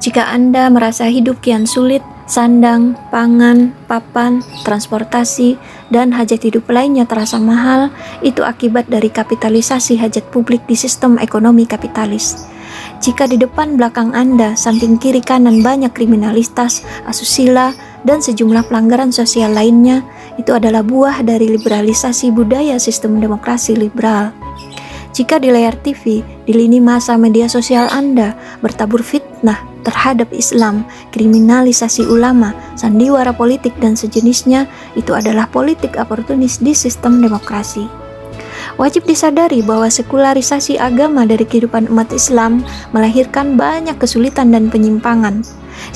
Jika Anda merasa hidup kian sulit, sandang, pangan, papan, transportasi, dan hajat hidup lainnya terasa mahal, itu akibat dari kapitalisasi hajat publik di sistem ekonomi kapitalis. Jika di depan belakang Anda, samping kiri kanan banyak kriminalitas, asusila, dan sejumlah pelanggaran sosial lainnya, itu adalah buah dari liberalisasi budaya sistem demokrasi liberal. Jika di layar TV, di lini masa media sosial Anda bertabur fitnah terhadap Islam, kriminalisasi ulama, sandiwara politik dan sejenisnya, itu adalah politik oportunis di sistem demokrasi. Wajib disadari bahwa sekularisasi agama dari kehidupan umat Islam melahirkan banyak kesulitan dan penyimpangan.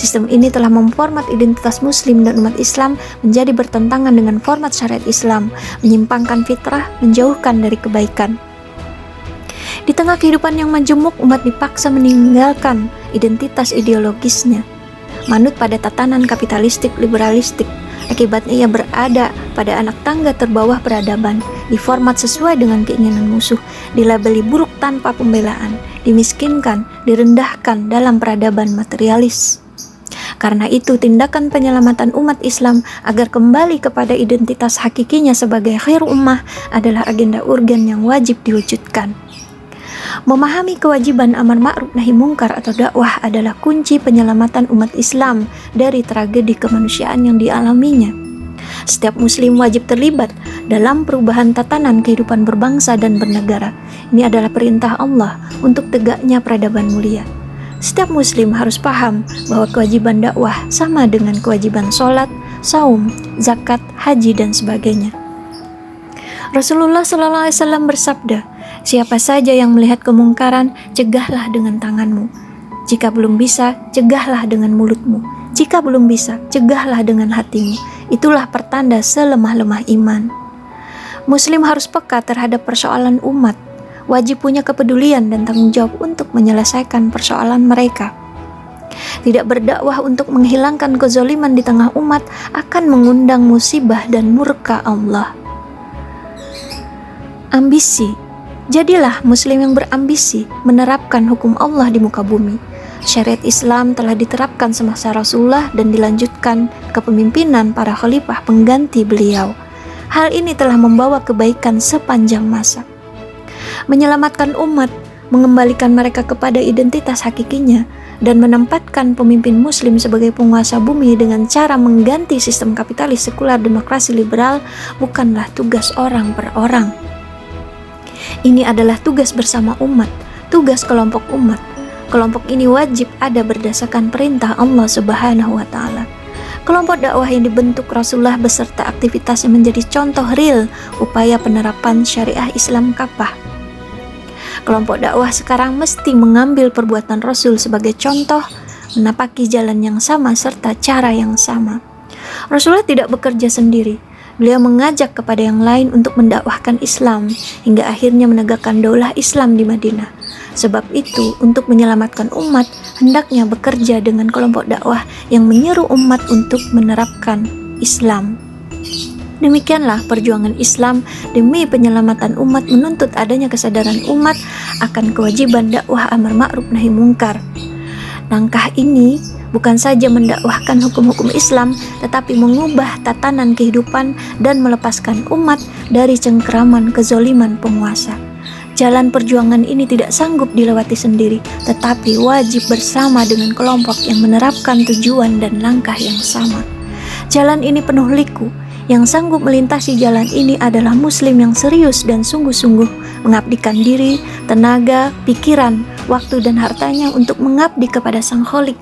Sistem ini telah memformat identitas Muslim dan umat Islam menjadi bertentangan dengan format syariat Islam, menyimpangkan fitrah, menjauhkan dari kebaikan. Di tengah kehidupan yang majemuk, umat dipaksa meninggalkan identitas ideologisnya, manut pada tatanan kapitalistik liberalistik. Akibatnya ia berada pada anak tangga terbawah peradaban, diformat sesuai dengan keinginan musuh, dilabeli buruk tanpa pembelaan, dimiskinkan, direndahkan dalam peradaban materialis. Karena itu, tindakan penyelamatan umat Islam agar kembali kepada identitas hakikinya sebagai khair ummah adalah agenda urgen yang wajib diwujudkan. Memahami kewajiban amar ma'ruf nahi mungkar atau dakwah adalah kunci penyelamatan umat Islam dari tragedi kemanusiaan yang dialaminya. Setiap muslim wajib terlibat dalam perubahan tatanan kehidupan berbangsa dan bernegara. Ini adalah perintah Allah untuk tegaknya peradaban mulia. Setiap muslim harus paham bahwa kewajiban dakwah sama dengan kewajiban sholat, saum, zakat, haji, dan sebagainya. Rasulullah SAW bersabda, "Siapa saja yang melihat kemungkaran, cegahlah dengan tanganmu. Jika belum bisa, cegahlah dengan mulutmu. Jika belum bisa, cegahlah dengan hatimu. Itulah pertanda selemah-lemah iman." Muslim harus peka terhadap persoalan umat, wajib punya kepedulian dan tanggung jawab untuk menyelesaikan persoalan mereka. Tidak berdakwah untuk menghilangkan kezaliman di tengah umat akan mengundang musibah dan murka Allah. Ambisi. Jadilah muslim yang berambisi menerapkan hukum Allah di muka bumi. Syariat Islam telah diterapkan semasa Rasulullah dan dilanjutkan kepemimpinan para khalifah pengganti beliau. Hal ini telah membawa kebaikan sepanjang masa. Menyelamatkan umat, mengembalikan mereka kepada identitas hakikinya, dan menempatkan pemimpin muslim sebagai penguasa bumi dengan cara mengganti sistem kapitalis sekular demokrasi liberal bukanlah tugas orang per orang. Ini adalah tugas bersama umat, tugas kelompok umat. Kelompok ini wajib ada berdasarkan perintah Allah Subhanahu wa Ta'ala. Kelompok dakwah yang dibentuk Rasulullah beserta aktivitasnya menjadi contoh real upaya penerapan syariah Islam kafah. Kelompok dakwah sekarang mesti mengambil perbuatan Rasul sebagai contoh, menapaki jalan yang sama serta cara yang sama. Rasulullah tidak bekerja sendiri. Beliau mengajak kepada yang lain untuk mendakwahkan Islam hingga akhirnya menegakkan daulah Islam di Madinah. Sebab itu, untuk menyelamatkan umat, hendaknya bekerja dengan kelompok dakwah yang menyeru umat untuk menerapkan Islam. Demikianlah perjuangan Islam demi penyelamatan umat menuntut adanya kesadaran umat akan kewajiban dakwah amar ma'ruf nahi mungkar. Langkah ini bukan saja mendakwahkan hukum-hukum Islam, tetapi mengubah tatanan kehidupan dan melepaskan umat dari cengkeraman kezoliman penguasa. Jalan perjuangan ini tidak sanggup dilewati sendiri, tetapi wajib bersama dengan kelompok yang menerapkan tujuan dan langkah yang sama. Jalan ini penuh liku. Yang sanggup melintasi jalan ini adalah muslim yang serius dan sungguh-sungguh mengabdikan diri, tenaga, pikiran, waktu dan hartanya untuk mengabdi kepada Sang Kholik.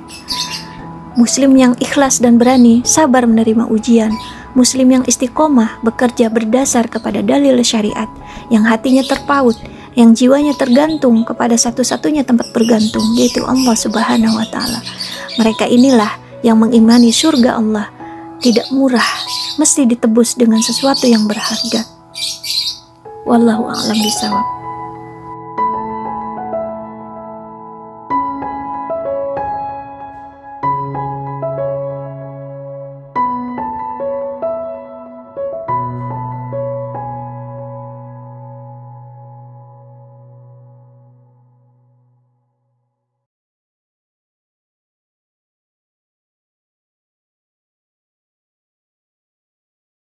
Muslim yang ikhlas dan berani, sabar menerima ujian. Muslim yang istiqomah, bekerja berdasar kepada dalil syariat, yang hatinya terpaut, yang jiwanya tergantung kepada satu-satunya tempat bergantung, yaitu Allah Subhanahu wa Ta'ala. Mereka inilah yang mengimani surga Allah tidak murah, mesti ditebus dengan sesuatu yang berharga. Wallahu a'lam bishawab.